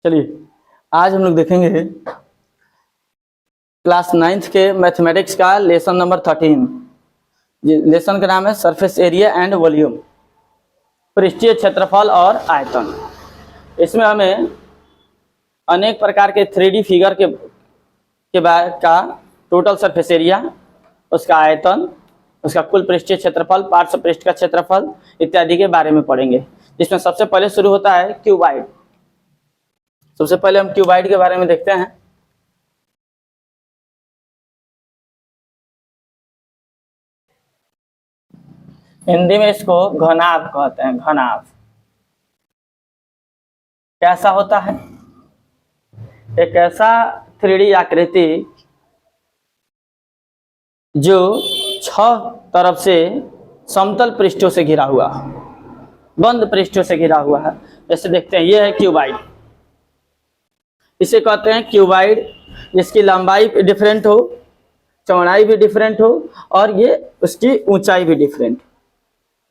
चलिए आज हम लोग देखेंगे क्लास 9th के मैथमेटिक्स का लेसन नंबर 13। लेसन का नाम है सरफेस एरिया एंड वॉल्यूम, पृष्ठीय क्षेत्रफल और आयतन। इसमें हमें अनेक प्रकार के 3D फिगर के बाद का टोटल सरफेस एरिया, उसका आयतन, उसका कुल पृष्ठीय क्षेत्रफल, पार्श्व पृष्ठ का क्षेत्रफल इत्यादि के बारे में पढ़ेंगे। जिसमें सबसे पहले शुरू होता है क्यूबाइड। सबसे पहले हम क्यूबाइड के बारे में देखते हैं। हिंदी में इसको घनाभ कहते हैं। घनाभ कैसा होता है? एक ऐसा 3D आकृति जो 6 तरफ से समतल पृष्ठों से घिरा हुआ, बंद पृष्ठों से घिरा हुआ है। जैसे देखते हैं, ये है क्यूबाइड। इसे कहते हैं क्यूबाइड, जिसकी लंबाई डिफरेंट हो, चौड़ाई भी डिफरेंट हो और ये उसकी ऊंचाई भी डिफरेंट।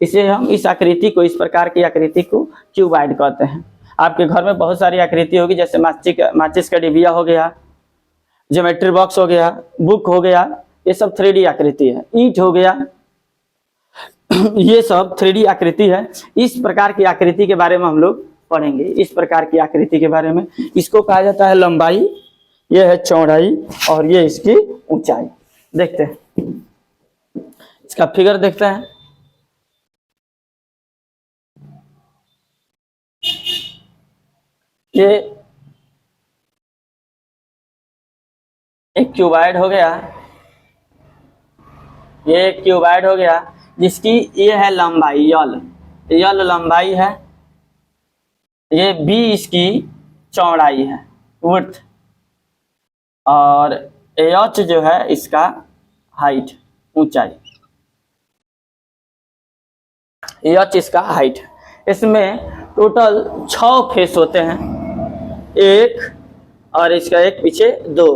इसे हम इस आकृति को, इस प्रकार की आकृति को क्यूबाइड कहते हैं। आपके घर में बहुत सारी आकृति होगी, जैसे माचिस का डिबिया हो गया, ज्योमेट्री बॉक्स हो गया, बुक हो गया, ये सब 3D आकृति है। ईंट हो गया, ये सब 3D आकृति है। इस प्रकार की आकृति के बारे में हम लोग पढ़ेंगे। इस प्रकार की आकृति के बारे में, इसको कहा जाता है लंबाई, ये है चौड़ाई और ये इसकी ऊंचाई। देखते हैं, इसका फिगर देखते हैं। ये एक क्यूबाइड हो गया, ये एक क्यूबाइड हो गया जिसकी ये है लंबाई, यल लंबाई है, ये बी इसकी चौड़ाई है, विड्थ, और एच जो है इसका हाइट, ऊंचाई, एच इसका हाइट। इसमें टोटल 6 फेस होते हैं, एक और इसका एक पीछे 2,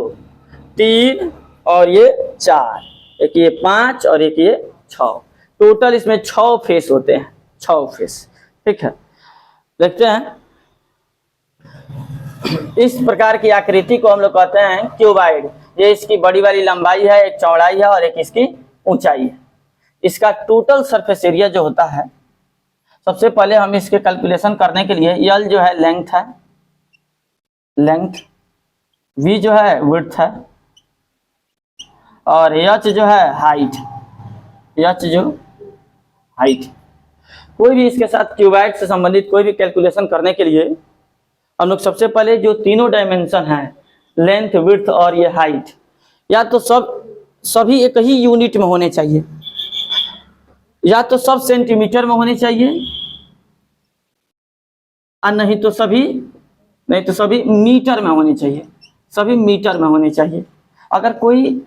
3 और ये 4, एक ये 5 और एक ये 6। टोटल इसमें 6 फेस होते हैं, 6 फेस। ठीक है, देखते हैं। इस प्रकार की आकृति को हम लोग कहते हैं क्यूबाइड। ये इसकी बड़ी वाली लंबाई है, एक चौड़ाई है और एक इसकी ऊंचाई है। इसका टोटल सरफेस एरिया जो होता है, सबसे पहले हम इसके कैलकुलेशन करने के लिए, यल जो है लेंथ है, लेंथ, वी जो है विड्थ है और एच जो है हाइट, एच जो हाइट। कोई भी इसके साथ क्यूबाइड से संबंधित कोई भी कैलकुलेशन करने के लिए हम लोग सबसे पहले जो तीनों डायमेंशन है, लेंथ, विड्थ और ये हाइट, या तो सभी एक ही यूनिट में होने चाहिए, या तो सब सेंटीमीटर में होने चाहिए, और नहीं तो सभी मीटर में होने चाहिए, सभी मीटर में होने चाहिए। अगर कोई,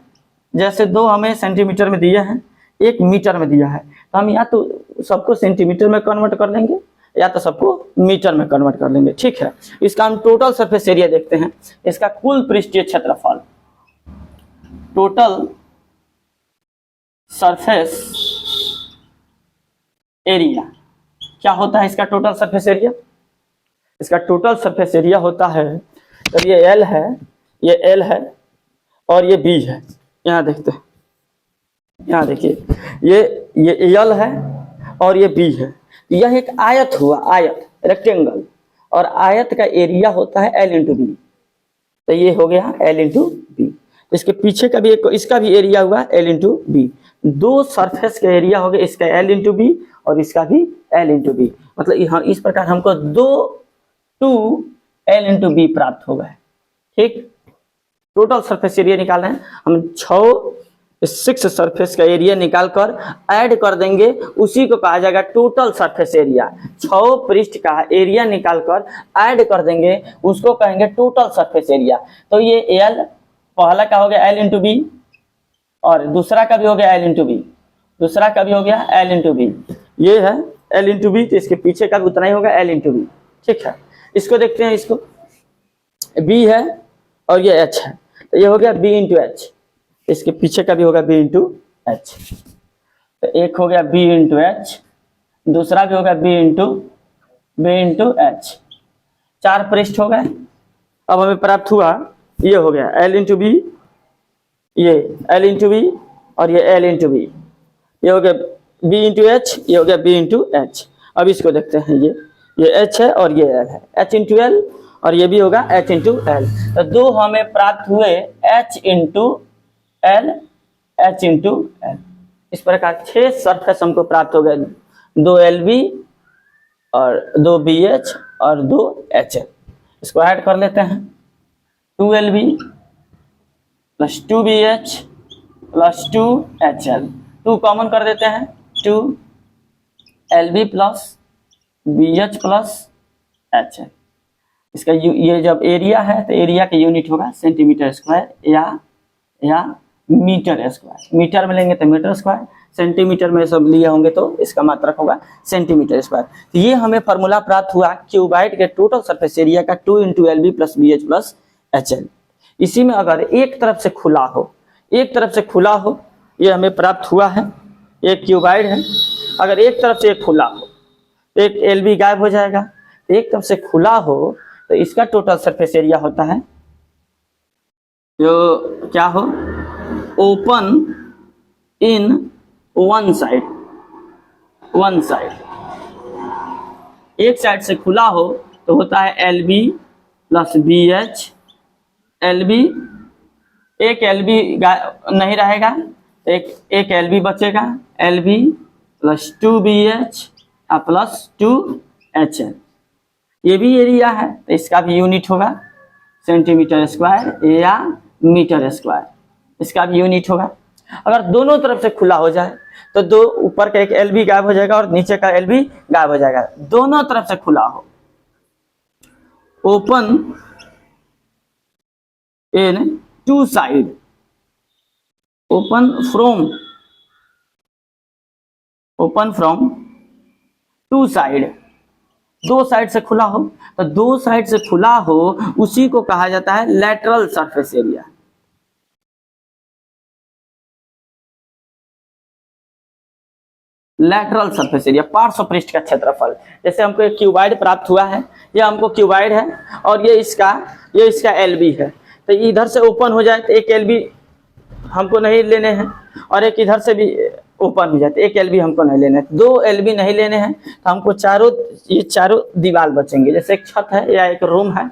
जैसे 2 हमें सेंटीमीटर में दिया है, 1 मीटर में दिया है, तो हम या तो सबको सेंटीमीटर में कन्वर्ट कर लेंगे या तो सबको मीटर में कन्वर्ट कर लेंगे। ठीक है, इसका हम टोटल सरफेस एरिया देखते हैं। इसका कुल पृष्ठीय क्षेत्रफल, टोटल सरफेस एरिया क्या होता है? इसका टोटल सरफेस एरिया, इसका टोटल सरफेस एरिया होता है, तो ये एल है, ये एल है और ये बी है। यहाँ देखते हैं, यहाँ देखिए, ये एल है और ये बी है। यह एक आयत हुआ, आयत, रेक्टेंगल, और आयत का एरिया होता है एल इंटू बी। तो ये हो गया एल इंटू बी। इसके पीछे का भी एक, इसका भी एरिया हुआ एल इंटू बी। 2 सरफेस का एरिया हो गया, इसका एल इंटू बी और इसका भी एल इंटू बी। मतलब इस प्रकार हमको 2 एल इंटू बी प्राप्त हो गए। ठीक, टोटल सरफेस एरिया निकाल रहे हैं हम। 6 सरफेस का एरिया निकालकर ऐड कर देंगे, उसी को कहा जाएगा टोटल सरफेस एरिया। 6 पृष्ठ का एरिया निकालकर ऐड कर देंगे, उसको कहेंगे टोटल सरफेस एरिया। तो ये एल पहला का हो गया एल इंटू बी, और दूसरा का भी हो गया एल इंटू बी, दूसरा का भी हो गया एल इंटू बी। ये है एल इंटू बी, तो इसके पीछे का भी उतना ही होगा एल इंटू बी। ठीक है, इसको देखते हैं। इसको बी है और ये एच है, तो ये हो गया बी इंटू एच। इसके पीछे का भी होगा बी इंटू एच। तो एक हो गया बी इंटू एच, दूसरा भी होगा बी इंटू एच। 4 पृष्ठ हो गए, अब हमें प्राप्त हुआ, ये हो गया L इंटू बी, ये L इंटू बी और ये L इंटू बी, ये हो गया B इंटू एच, ये हो गया B इंटू एच। अब इसको देखते हैं, ये H है और ये L है, H इंटू एल और ये भी होगा H इंटू एल। तो दो हमें प्राप्त हुए H into L, H into L. इस प्रकार 6 सरफेस हमको प्राप्त हो गए, 2 LB और 2 BH और 2 HL। इसको ऐड कर लेते हैं, 2 LB plus 2 BH plus 2 HL, 2 common कर देते हैं, 2 LB plus BH plus HL। इसका ये जब एरिया है तो एरिया का यूनिट होगा सेंटीमीटर स्क्वायर या मीटर स्क्वायर। मीटर में लेंगे तो मीटर स्क्वायर, सेंटीमीटर में सब लिए होंगे तो इसका मात्रक होगा सेंटीमीटर स्क्वायर। तो ये हमें फार्मूला प्राप्त हुआ क्यूबाइड के टोटल सरफेस एरिया का 2 into LB plus BH plus HL। इसी में अगर एक तरफ से खुला हो, एक तरफ से खुला हो, ये हमें प्राप्त हुआ है, एक क्यूबाइड है, अगर एक तरफ से खुला हो तो एक LB गायब हो जाएगा, एक तरफ से खुला हो तो इसका टोटल सरफेस एरिया होता है जो क्या हो, open in one side, one side, एक साइड से खुला हो तो होता है LB प्लस BH, LB, एक LB नहीं रहेगा, एक LB बचेगा, LB plus 2BH plus 2HL। ये भी एरिया है तो इसका भी यूनिट होगा सेंटीमीटर स्क्वायर या मीटर स्क्वायर, इसका भी यूनिट होगा। अगर दोनों तरफ से खुला हो जाए तो दो ऊपर का एक LB गायब हो जाएगा और नीचे का LB गायब हो जाएगा। दोनों तरफ से खुला हो, open in two side, open from two side, दो साइड से खुला हो तो दो साइड से खुला हो उसी को कहा जाता है lateral surface area. Lateral surface area पार्श्व पृष्ठ का क्षेत्रफल। जैसे हमको एक क्यूबाइड प्राप्त हुआ है, ये हमको क्यूबाइड है और ये इसका LB है, तो इधर से ओपन हो जाए तो एक LB हमको नहीं लेने हैं और एक इधर से भी ओपन हो जाते, एक LB हमको नहीं लेने हैं, 2 LB नहीं लेने हैं, तो हमको ये चारों दीवार बचेंगे। जैसे एक छत है या एक रूम है,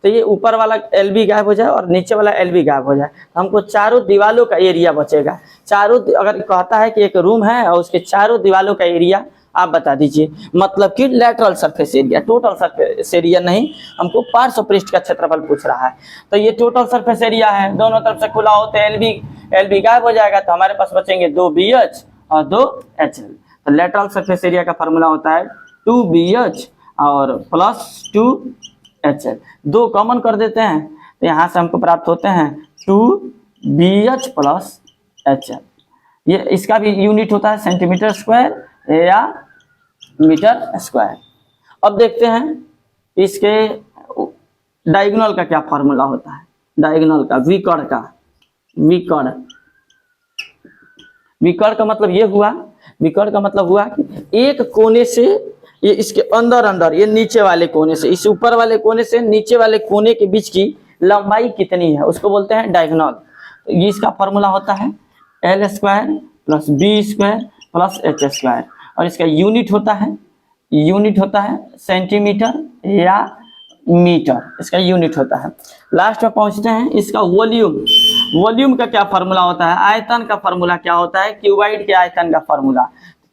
तो ये ऊपर वाला LB गायब हो जाए और नीचे वाला LB गायब हो जाए, तो हमको चारों दीवारों का एरिया बचेगा। चारों, अगर कहता है कि एक रूम है और उसके चारों दीवारों का एरिया आप बता दीजिए, मतलब कि lateral surface area, total surface area नहीं, हमको पार्श्व पृष्ठ का क्षेत्रफल पूछ रहा है। तो ये टोटल सरफेस एरिया है, दोनों तरफ से खुला होते LB गायब हो जाएगा, तो हमारे पास बचेंगे 2 BH और 2 HL। तो लैटरल सरफेस एरिया का फॉर्मूला होता है 2 BH और प्लस 2 HL। 2 कॉमन कर देते हैं तो यहाँ से हमको प्राप्त होते हैं 2 BH प्लस HL। ये इसका भी यूनिट होता है सेंटीमीटर स्क्वायर या मीटर स्क्वायर। अब देखते हैं इसके डायगोनल का क्या फॉर्मूला होता है। डायगोनल का, विकर्ण का मतलब ये हुआ, विकर्ण का मतलब हुआ कि एक कोने से ये इसके अंदर ये नीचे वाले कोने से, इस ऊपर वाले कोने से नीचे वाले कोने के बीच की लंबाई कितनी है उसको बोलते हैं डायगोनल। तो ये इसका फॉर्मूला होता है L square plus B square plus H square और इसका यूनिट होता है सेंटीमीटर या मीटर, इसका यूनिट होता है। लास्ट में पहुंचते हैं इसका वॉल्यूम का क्या फार्मूला होता है, आयतन का फार्मूला क्या होता है, क्यूबाइड के आयतन का फार्मूला।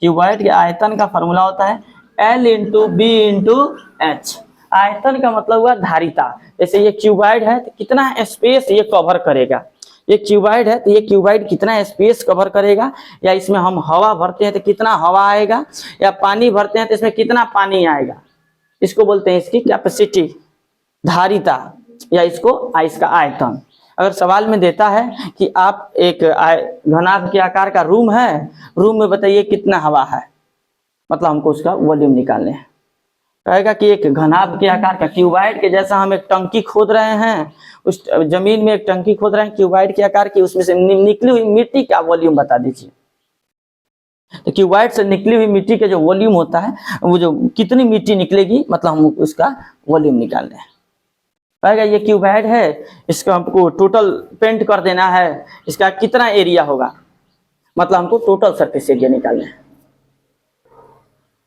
क्यूबाइड के आयतन का फार्मूला होता है L into b into h. आयतन का मतलब हुआ धारिता। जैसे ये क्यूबाइड है तो कितना स्पेस ये कवर करेगा, ये क्यूबाइड है तो ये क्यूबाइड कितना स्पेस कवर करेगा, या इसमें हम हवा भरते हैं तो कितना हवा आएगा, या पानी भरते हैं तो इसमें कितना पानी आएगा, इसको बोलते हैं इसकी कैपेसिटी, धारिता, या इसका आयतन। अगर सवाल में देता है कि आप एक घनाभ के आकार का रूम है, रूम में बताइए कितना हवा है, मतलब हमको उसका वॉल्यूम निकालने हैं। कहेगा कि एक घनाभ के आकार का, क्यूबाइड के जैसा हम एक टंकी खोद रहे हैं, उस जमीन में एक टंकी खोद रहे हैं क्यूबाइड के आकार की, उसमें से निकली हुई मिट्टी का वॉल्यूम बता दीजिए। तो क्यूबाइड से निकली हुई मिट्टी का जो वॉल्यूम होता है, वो जो कितनी मिट्टी निकलेगी, मतलब हम उसका वॉल्यूम निकालने हैं। कहेगा ये क्यूबॉइड है, इसका हमको टोटल पेंट कर देना है, इसका कितना एरिया होगा, मतलब हमको टोटल सरफेस एरिया निकालना है।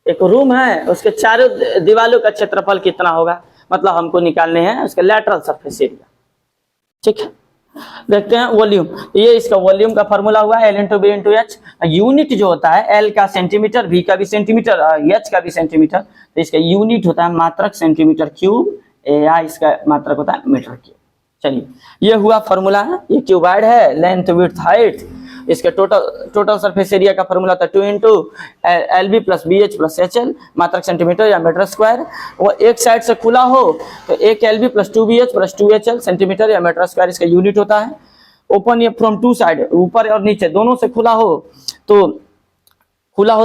एक रूम है, उसके चारों दीवालों का क्षेत्रफल कितना होगा, मतलब हमको निकालने हैं उसका लैटरल सरफेस एरिया। ठीक है, देखते हैं वॉल्यूम। ये इसका वॉल्यूम का फॉर्मूला हुआ L into b into h. Unit जो होता है L का सेंटीमीटर, V का भी सेंटीमीटर और H का भी सेंटीमीटर, तो इसका यूनिट होता है मात्रक सेंटीमीटर क्यूब, या इसका मात्रक होता है मीटर क्यूब। चलिए ये हुआ फॉर्मूला है, ये क्यूबॉइड है, लेंथ विड्थ हाइट, इसके टोटल सरफेस एरिया का फॉर्मूला था 2 into LB plus BH plus HL, मात्रक सेंटीमीटर या मीटर स्क्वायर। वो एक साइड से खुला हो तो 1 LB plus 2BH plus 2HL centimetre या मीटर स्क्वायर इसका यूनिट होता है। ओपन ये फ्रॉम टू साइड, ऊपर और नीचे दोनों से खुला हो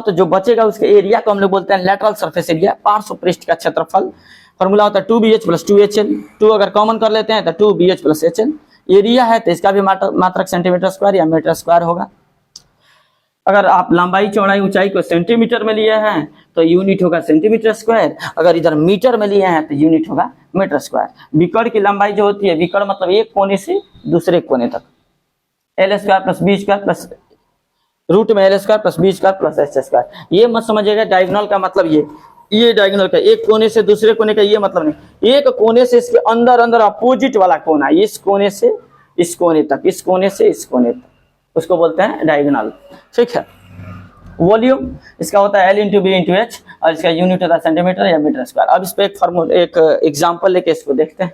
तो जो बचेगा उसके एरिया को हम लोग बोलते हैं लैटरल सरफेस एरिया, पार्श्व पृष्ठ का क्षेत्रफल। फॉर्मूला होता है 2BH प्लस 2HL, 2 अगर कॉमन कर लेते हैं तो 2BH प्लस HL। एरिया है तो इसका भी मात्रक सेंटीमीटर स्क्वायर या मीटर स्क्वायर होगा। अगर आप लंबाई चौड़ाई ऊंचाई को सेंटीमीटर में लिए हैं तो यूनिट होगा सेंटीमीटर स्क्वायर, अगर इधर मीटर में लिए हैं तो यूनिट होगा मीटर स्क्वायर। विकर्ण की लंबाई जो होती है, विकर्ण मतलब एक कोने से दूसरे कोने तक, L square plus b square plus root में L square plus b square plus h square. ये मत समझिएगा डायगोनल का मतलब ये डायगोनल का एक कोने से दूसरे कोने का ये मतलब नहीं, एक कोने से इसके अंदर अपोजिट वाला कोना, इस कोने से इस कोने तक, इस कोने से इस कोने तक, उसको बोलते हैं डायगोनल। ठीक है, वॉल्यूम इसका होता है L into b into h और इसका यूनिट होता है सेंटीमीटर या मीटर स्क्वायर। अब इस पे एक एग्जाम्पल लेके इसको देखते हैं।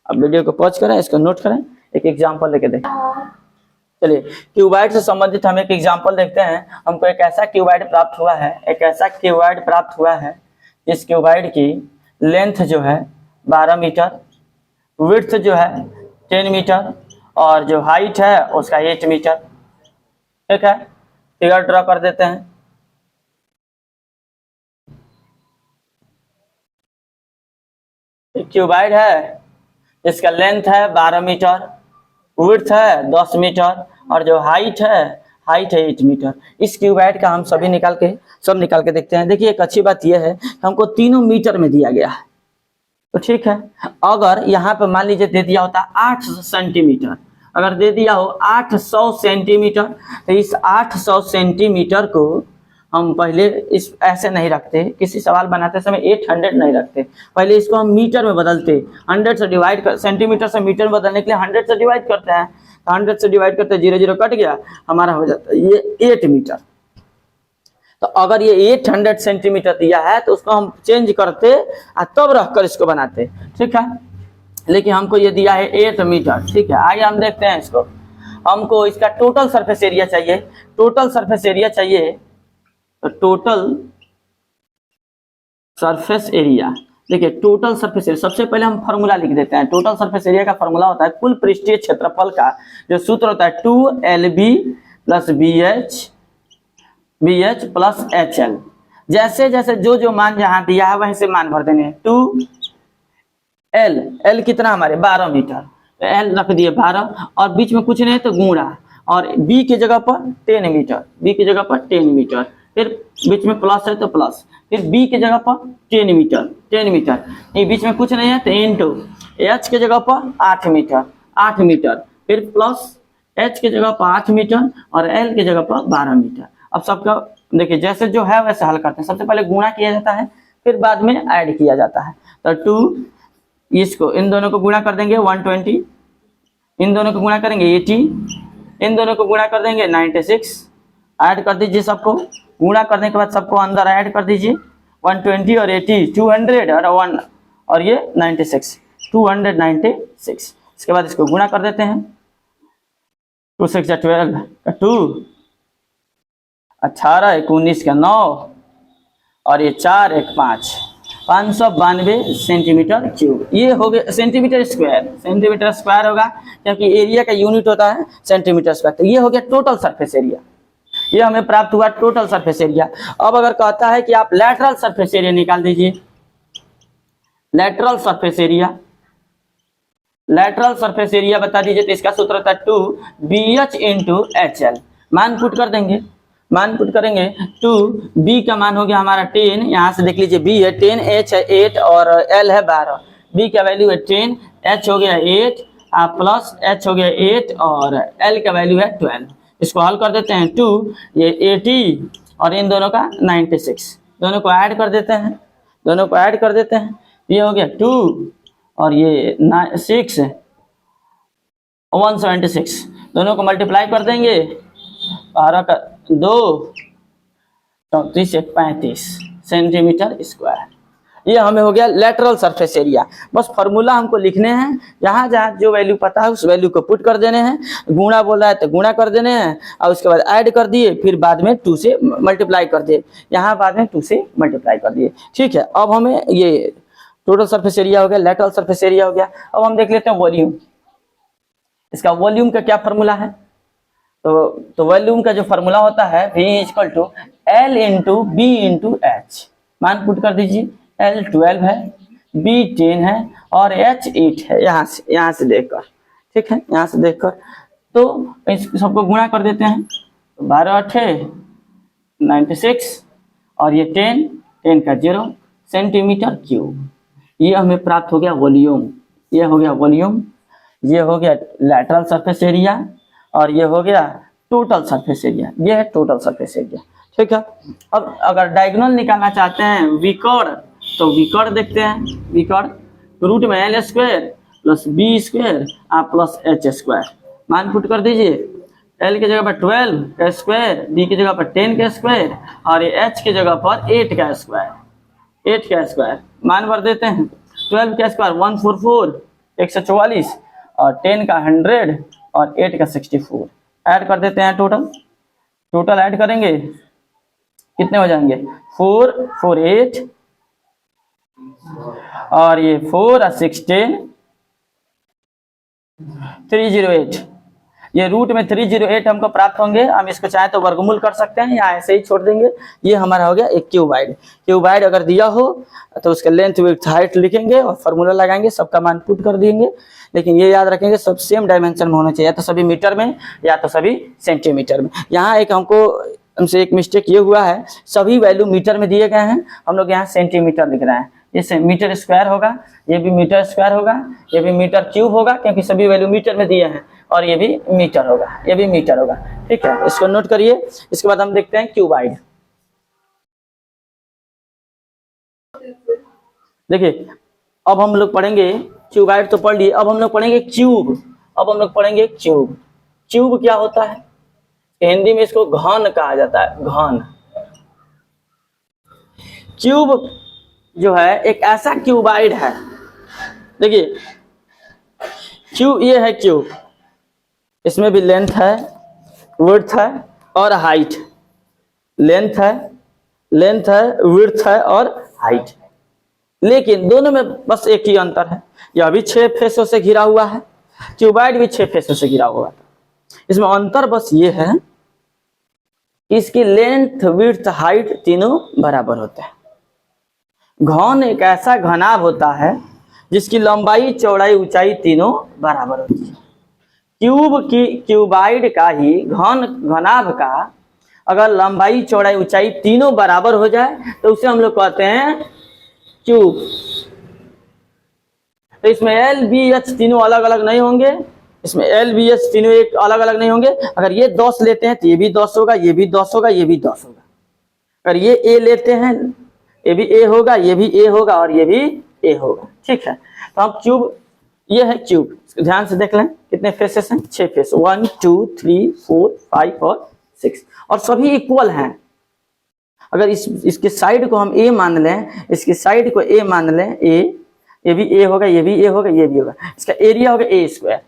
अब वीडियो को पॉज करें, इसको नोट करें, एक एग्जाम्पल लेके देखते हैं। चलिए क्यूबॉइड से संबंधित हम एक एग्जाम्पल देखते हैं। हमको एक ऐसा क्यूबॉइड प्राप्त हुआ है, इस क्यूबॉइड की लेंथ जो है 12 मीटर, विड्थ जो है 10 मीटर और जो हाइट है उसका 8 मीटर। ठीक है, फिगर ड्रॉ कर देते हैं। क्यूबॉइड है, इसका लेंथ है 12 मीटर, विड्थ है 10 मीटर और जो हाइट है 8 मीटर। इस क्यूबॉइड का हम सब निकाल के देखते हैं। देखिए एक अच्छी बात यह है कि हमको तीनों मीटर में दिया गया है, तो ठीक है। अगर यहाँ पे मान लीजिए दे दिया होता 8 सेंटीमीटर, अगर दे दिया हो 800 सेंटीमीटर, तो इस 800 सेंटीमीटर को हम पहले इस ऐसे नहीं रखते, किसी सवाल बनाते समय 800 नहीं रखते, पहले इसको हम मीटर में बदलते। 100 से डिवाइड कर, सेंटीमीटर से मीटर में बदलने के लिए 100 से डिवाइड करते हैं, 100 से डिवाइड करते 0 0 कट गया, हमारा हो जाता है ये 8 मीटर। तो अगर ये 800 सेंटीमीटर दिया है तो उसको हम चेंज करते और तब रखकर इसको बनाते। ठीक है, लेकिन हमको ये दिया है 8 मीटर। ठीक है, आइए हम देखते हैं इसको। हमको इसका टोटल सरफेस एरिया चाहिए, टोटल सरफेस एरिया चाहिए, तो टोटल सरफेस एरिया, देखिए टोटल सरफेस एरिया सबसे पहले हम फॉर्मूला लिख देते हैं। टोटल सरफेस एरिया का फॉर्मूला होता है कुल पृष्ठीय क्षेत्रफल का जो सूत्र होता है 2LB plus BH plus HL। जैसे जैसे जो मान जहां दिया है वैसे मान भर देंगे। 2L कितना हमारे 12 मीटर, तो L रख दिए 12 और बीच में कुछ नहीं तो गुणा, और B की जगह पर 10 मीटर, B की जगह पर 10 मीटर, फिर बीच में प्लस है तो प्लस, फिर B की जगह पर 10 मीटर, ये बीच में कुछ नहीं है तो इंटू H की जगह पर 8 मीटर, फिर प्लस H की जगह पर 8 मीटर और L की जगह पर 12 मीटर। अब सबका देखिए जैसे जो है वैसे हल करते हैं। सबसे पहले गुणा किया जाता है, फिर बाद में ऐड किया जाता है। तो 2 इसको इन दोनों को गुणा कर देंगे 120, इन दोनों को गुणा करेंगे 80, इन दोनों को गुणा कर देंगे 96, ऐड कर दीजिए सबको, गुणा करने के बाद सबको अंदर ऐड कर दीजिए 120 और 80 200 और 1 और ये 96 296। इसके बाद इसको गुणा कर देते हैं, 2 6 12 का 2, 18 19 का 9 और ये 4 1 5, 592 सेंटीमीटर क्यूब। ये हो गया सेंटीमीटर स्क्वायर होगा क्योंकि एरिया का यूनिट होता है सेंटीमीटर स्क्वायर। तो ये हो गया टोटल सरफेस एरिया, ये हमें प्राप्त हुआ टोटल सरफेस एरिया। अब अगर कहता है कि आप लैटरल सरफेस एरिया निकाल दीजिए, लैटरल सरफेस एरिया बता दीजिए, तो इसका सूत्र होता है 2BH इंटू HL। मान पुट करेंगे 2B का मान हो गया हमारा 10, यहाँ से देख लीजिए B है 10, H है 8 और L है 12। बी का वैल्यू है 10, एच हो गया 8 प्लस एच हो गया 8 और एल का वैल्यू है 12। इसको हल कर देते हैं 2, ये 80 और इन दोनों का 96, दोनों को ऐड कर देते हैं, दोनों को ऐड कर देते हैं, ये हो गया 2 और ये 6 176, दोनों को मल्टीप्लाई कर देंगे, 12 का 2 34 से 35 सेंटीमीटर स्क्वायर। ये हमें हो गया लेटरल सरफेस एरिया। बस फार्मूला हमको लिखने हैं, जहाँ जहाँ जो वैल्यू पता है उस वैल्यू को पुट कर देने हैं, गुणा बोल रहा है तो गुणा कर देने हैं और उसके बाद ऐड कर दिए, फिर बाद में 2 से मल्टीप्लाई कर दिए, यहाँ बाद में 2 से मल्टीप्लाई कर दिए। ठीक है, अब हमें ये टोटल सरफेस एरिया हो गया, लेटरल सरफेस एरिया हो गया। अब हम देख लेते हैं वॉल्यूम। इसका वॉल्यूम का क्या फार्मूला है? तो वॉल्यूम का जो फार्मूला होता है V equal to L into b into h. मान पुट कर दीजिए, L 12 है, B 10 है और H 8 है, यहाँ से देखकर, ठीक है, यहाँ से देखकर तो इस सबको गुणा कर देते हैं, 12 8 96 और ये 10 का 0 सेंटीमीटर क्यूब। ये हमें प्राप्त हो गया वॉल्यूम, ये हो गया वॉल्यूम, ये हो गया लैटरल सरफेस एरिया और ये हो गया टोटल सरफेस एरिया। ये है टोटल सरफेस एरिया। ठीक है, अब अगर डायगोनल निकालना चाहते हैं विकर्ण, तो विकर्ण देखते हैं। विकर्ण रूट में L square plus B square plus H square. मान पुट कर दीजिए, L की जगह पर 12 का स्क्वायर, B की जगह पर 10 का स्क्वायर और ये H की जगह पर 8 का स्क्वायर, 8 का स्क्वायर। मान भर देते हैं, 12 का स्क्वायर 144 144 और 10 का 100 और 8 का 64। ऐड कर देते हैं, टोटल ऐड करेंगे कितने हो जाएंगे, 4 4 8 और ये 4 और 6 10 308। ये रूट में 308 हमको प्राप्त होंगे। हम इसको चाहे तो वर्गमूल कर सकते हैं या ऐसे ही छोड़ देंगे। ये हमारा हो गया एक क्यूबाइड। क्यूबाइड अगर दिया हो तो उसके लेंथ विड्थ हाइट लिखेंगे और फार्मूला लगाएंगे, सबका मान पुट कर देंगे। लेकिन ये याद रखेंगे सब सेम डायमेंशन में होना चाहिए, या तो सभी मीटर में या तो सभी सेंटीमीटर में। यहाँ एक हमसे एक मिस्टेक ये हुआ है, सभी वैल्यू मीटर में दिए गए हैं, हम लोग यहाँ सेंटीमीटर लिख रहे हैं। जैसे मीटर स्क्वायर होगा, ये भी मीटर स्क्वायर होगा, ये भी मीटर क्यूब होगा, क्योंकि सभी वैल्यू मीटर में दिए हैं, और ये भी मीटर होगा, ये भी मीटर होगा। ठीक है, इसको नोट करिए। इसके बाद हम देखते हैं क्यूबाइड। देखिए, अब हम लोग पढ़ेंगे क्यूबाइड, तो पढ़ लिए, अब हम लोग पढ़ेंगे क्यूब। अब हम लोग पढ़ेंगे क्यूब। क्यूब क्या होता है? हिंदी में इसको घन कहा जाता है, घन। क्यूब जो है एक ऐसा क्यूबाइड है, देखिए क्यूब, ये है क्यूब, इसमें भी लेंथ है, विड्थ है और हाइट। लेंथ है, विड्थ है और हाइट। लेकिन दोनों में बस एक ही अंतर है, यह भी 6 फेसों से घिरा हुआ है, क्यूबाइड भी 6 फेसों से घिरा हुआ है। इसमें अंतर बस ये है, इसकी लेंथ विड्थ हाइट तीनों बराबर होते हैं। घन एक ऐसा घनाभ होता है जिसकी लंबाई चौड़ाई ऊंचाई तीनों बराबर होती है। क्यूबाइड का ही घनाभ का अगर लंबाई चौड़ाई ऊंचाई तीनों बराबर हो जाए तो उसे हम लोग कहते हैं क्यूब। तो इसमें एल बी एच तीनों अलग अलग नहीं होंगे, इसमें एल बी एच तीनों एक अलग अलग नहीं होंगे। अगर ये 10 लेते हैं तो ये भी 10 होगा, ये भी 10 होगा, ये भी 10 होगा। अगर ये ए लेते हैं, ये भी ए होगा, ये भी ए होगा और ये भी ए होगा। ठीक है, तो हम क्यूब, ये है क्यूब, ध्यान से देख लें कितने फेसेस हैं, 6 फेस, 1 2 3 4 5 और 6, और सभी इक्वल हैं। अगर इसके साइड को हम ए मान लें, इसके साइड को ए मान लें, ये भी ए होगा, ये भी ए होगा, ये भी होगा, इसका एरिया होगा ए स्क्वायर,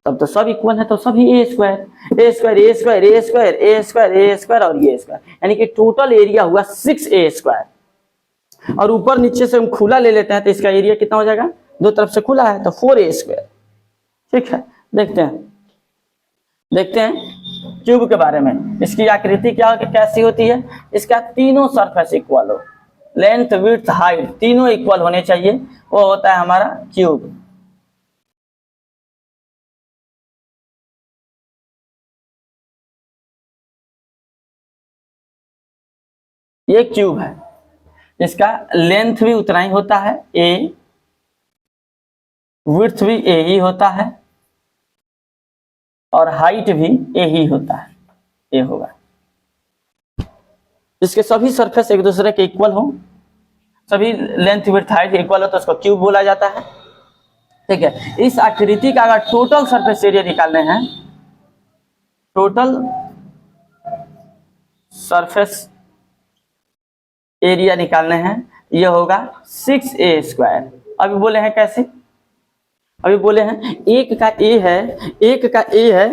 तब तो सब इक्वल है, तो सभी ए स्क्वायर ए स्क्वायर ए स्क्वायर ए स्क्वायर ए स्क्वायर ए स्क्वायर और ये स्क्वायर, यानी कि टोटल एरिया हुआ 6a स्क्वायर। और ऊपर नीचे से हम खुला ले लेते हैं तो इसका एरिया कितना हो जाएगा, दो तरफ से खुला है तो 4a स्क्वायर। ठीक है, देखते हैं क्यूब के बारे में। इसकी आकृति क्या कैसी होती है, इसका तीनों सरफेस इक्वल हो, लेंथ विड्थ हाइट तीनों इक्वल होने चाहिए, वो होता है हमारा क्यूब। ये क्यूब है, इसका लेंथ भी उतना ही होता है, ए विड्थ भी ए ही होता है और हाइट भी ए ही होता है, ए होगा। इसके सभी सरफेस एक दूसरे के इक्वल हो, सभी लेंथ विड्थ हाइट इक्वल हो तो उसको क्यूब बोला जाता है। ठीक है, इस आकृति का अगर टोटल सरफेस एरिया निकालने हैं, टोटल सरफेस एरिया निकालने हैं, ये होगा 6a²। अभी बोले हैं कैसे, अभी बोले हैं एक का ए है, एक का ए है,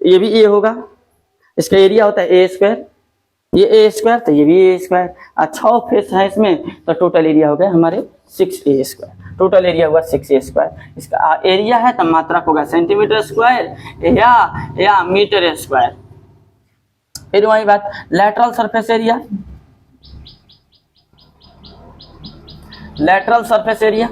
ये भी ए होगा, इसका एरिया होता है a², ये a² तो ये भी a², 6 फेस है इसमें तो टोटल एरिया हो गया हमारे 6a²। टोटल एरिया हुआ 6a²। इसका एरिया है तो मात्रक होगा सेंटीमीटर स्क्वायर या मीटर स्क्वायर। फिर वही बात lateral surface area, lateral surface area,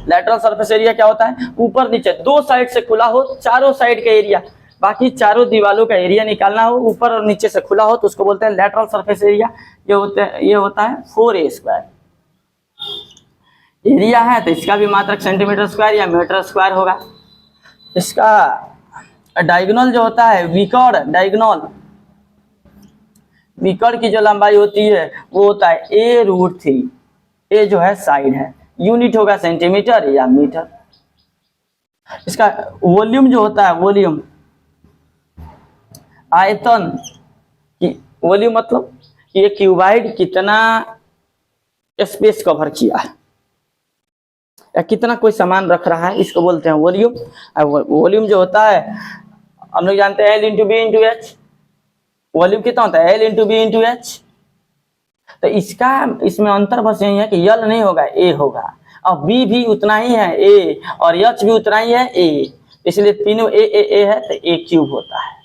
lateral surface area क्या होता है, ऊपर नीचे दो साइड से खुला हो, चारों साइड का एरिया, बाकी चारों दीवालों का एरिया निकालना हो, ऊपर और नीचे से खुला हो तो उसको बोलते हैं लैटरल सरफेस एरिया। ये होता है 4a²। एरिया है तो इसका भी मात्रक सेंटीमीटर स्क्वायर या मीटर स्क्वायर होगा। इसका डायगोनल जो होता है, विकर्ण डायगोनल, विकर्ण की जो लंबाई होती है वो होता है a√3। ए जो है साइड है, यूनिट होगा सेंटीमीटर या मीटर। इसका वॉल्यूम जो होता है, वॉल्यूम आयतन की, वॉल्यूम मतलब ये क्यूबाइड कितना स्पेस कवर किया है या कितना कोई सामान रख रहा है, इसको बोलते हैं वॉल्यूम। वॉल्यूम जो होता है हम लोग जानते हैं L × B × H। वॉल्यूम कितना होता है, L × B × H। तो इसमें अंतर बस यही है कि L नहीं होगा, A होगा, और B भी उतना ही है A, और H भी उतना ही है A, इसलिए तीनों A है तो A³ होता है।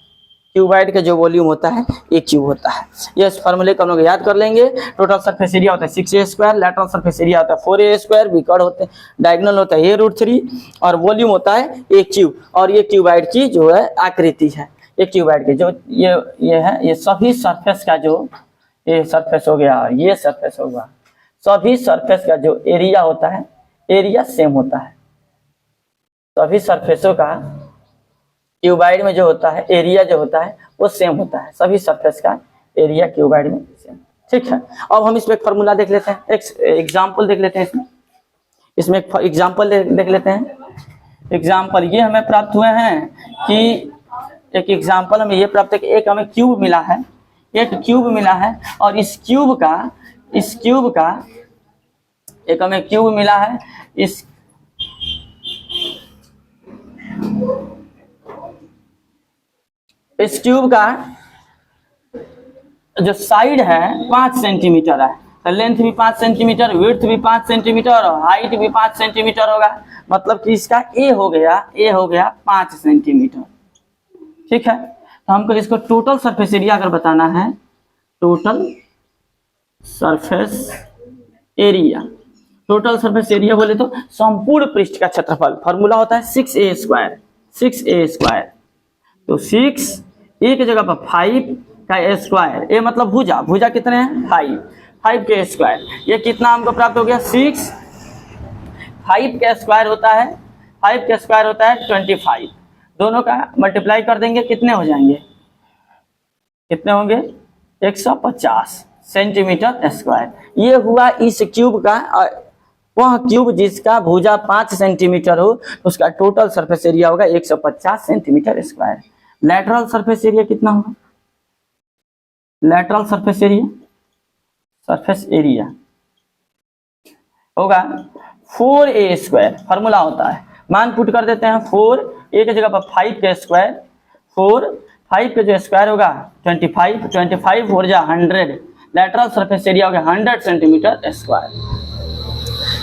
क्यूबाइड का जो वॉल्यूम होता है A³ होता है। ये इस फॉर्मूले को हम लोग याद कर लेंगे। टोटल सरफेस एरिया होता है 6a², लैटरल सरफेस एरिया होता है 4a², विकर्ण होते हैं, डायगोनल होता है a√3 और वॉल्यूम होता है A³। और ये क्यूबाइड की जो है आकृति है, ये क्यूबाइड की जो ये है, ये सभी सरफेस का जो ये सरफेस हो गया और ये सरफेस होगा, सभी सरफेस का जो एरिया होता है, एरिया सेम होता है। सभी सरफेसों का क्यूबाइड में जो होता है एरिया जो होता है वो सेम होता है, सभी सरफेस का एरिया क्यूबाइड में सेम। ठीक है, अब हम इसमें एक फार्मूला देख लेते हैं, एक एग्जाम्पल देख लेते हैं। इसमें एक एग्जाम्पल देख लेते हैं। एग्जाम्पल ये हमें प्राप्त हुए हैं कि एक एग्जाम्पल हमें ये प्राप्त है कि एक हमें क्यूब मिला है, एक क्यूब मिला है, और इस क्यूब का एक हमें क्यूब मिला है, इस क्यूब का जो साइड है 5 सेंटीमीटर है, तो लेंथ भी 5 सेंटीमीटर, विड्थ भी 5 सेंटीमीटर और हाइट भी 5 सेंटीमीटर होगा। मतलब कि इसका ए हो गया 5 सेंटीमीटर। ठीक है, तो हमको इसको टोटल सरफेस एरिया अगर बताना है, total surface area, total surface area बोले तो संपूर्ण पृष्ठ का क्षेत्रफल। फॉर्मूला होता है 6a², 6a²। तो 6 एक जगह पर 5 का स्क्वायर, ए मतलब भुजा, भुजा कितने हैं 5 के स्क्वायर, ये कितना हमको प्राप्त हो गया 6। 5 का स्क्वायर होता है, 5 का स्क्वायर होता है 25। दोनों का मल्टीप्लाई कर देंगे, कितने हो जाएंगे, कितने होंगे 150 सेंटीमीटर स्क्वायर। ये हुआ इस क्यूब का, वह क्यूब जिसका भुजा 5 सेंटीमीटर हो उसका टोटल सरफेस एरिया होगा 150 centimetre square. Lateral surface area कितना होगा, लैटरल सरफेस एरिया होगा 4a²। फार्मूला होता है, मान पुट कर देते हैं 4, एक जगह पर 5 का स्क्वायर, 4 5 का जो स्क्वायर होगा 25 हो जा 100, लैटरल सरफेस एरिया होगा 100 सेंटीमीटर स्क्वायर।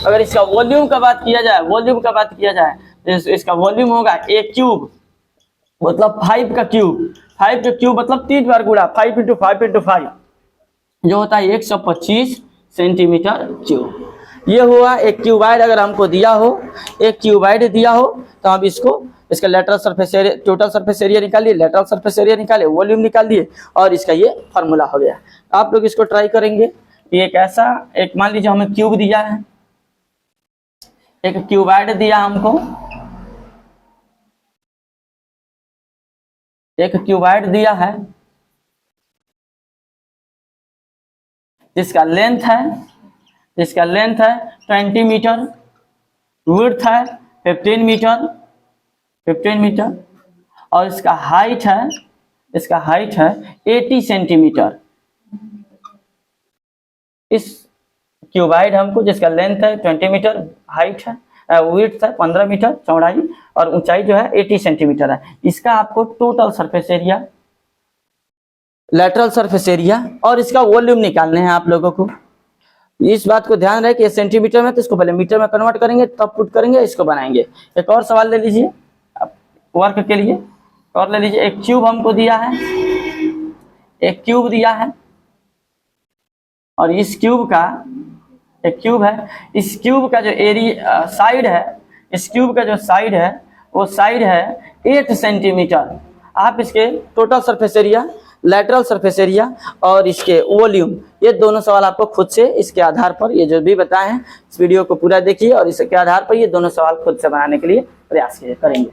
अगर इसका वॉल्यूम का बात किया जाए तो इसका वॉल्यूम होगा A³ मतलब 5 का क्यूब मतलब 3 बार गुणा 5 × 5 × 5 जो होता है 125 सेंटीमीटर क्यूब। ये हुआ एक क्यूबाइड। अगर हमको दिया हो, एक क्यूबाइड दिया हो तो हम इसका lateral surface area, total surface area निकालिए, लेटरल सरफेस एरिया निकालिए, वॉल्यूम निकाल दिए और इसका ये फार्मूला हो गया। आप लोग इसको ट्राई करेंगे। ये एक ऐसा, एक मान लीजिए हमें क्यूब दिया है, एक क्यूबाइड दिया हमको, एक क्यूबाइड दिया है जिसका लेंथ है 20 मीटर, विड्थ है 15 मीटर और इसका हाइट है 80 सेंटीमीटर। इस क्यूबाइड हमको जिसका लेंथ है 20 मीटर, हाइट है विड्थ है 15 मीटर, चौड़ाई और ऊंचाई जो है 80 सेंटीमीटर है। इसका आपको total surface area, lateral surface area और इसका वॉल्यूम निकालने हैं आप लोगों को। इस बात को ध्यान रहे कि ये सेंटीमीटर में, तो इसको पहले मीटर में कन्वर्ट करेंगे तब पुट करेंगे, इसको बनाएंगे। एक और सवाल ले लीजिए वर्क के लिए, और ले लीजिए एक क्यूब हमको दिया है, एक क्यूब दिया है और इस क्यूब का एक क्यूब है, इस क्यूब का जो एरिया साइड है, इस क्यूब का जो साइड है वो साइड है 8 सेंटीमीटर। आप इसके total surface area, lateral surface area और इसके वॉल्यूम, ये दोनों सवाल आपको खुद से इसके आधार पर, ये जो भी बताए हैं इस वीडियो को पूरा देखिए और इसके आधार पर ये दोनों सवाल खुद से बनाने के लिए प्रयास करेंगे।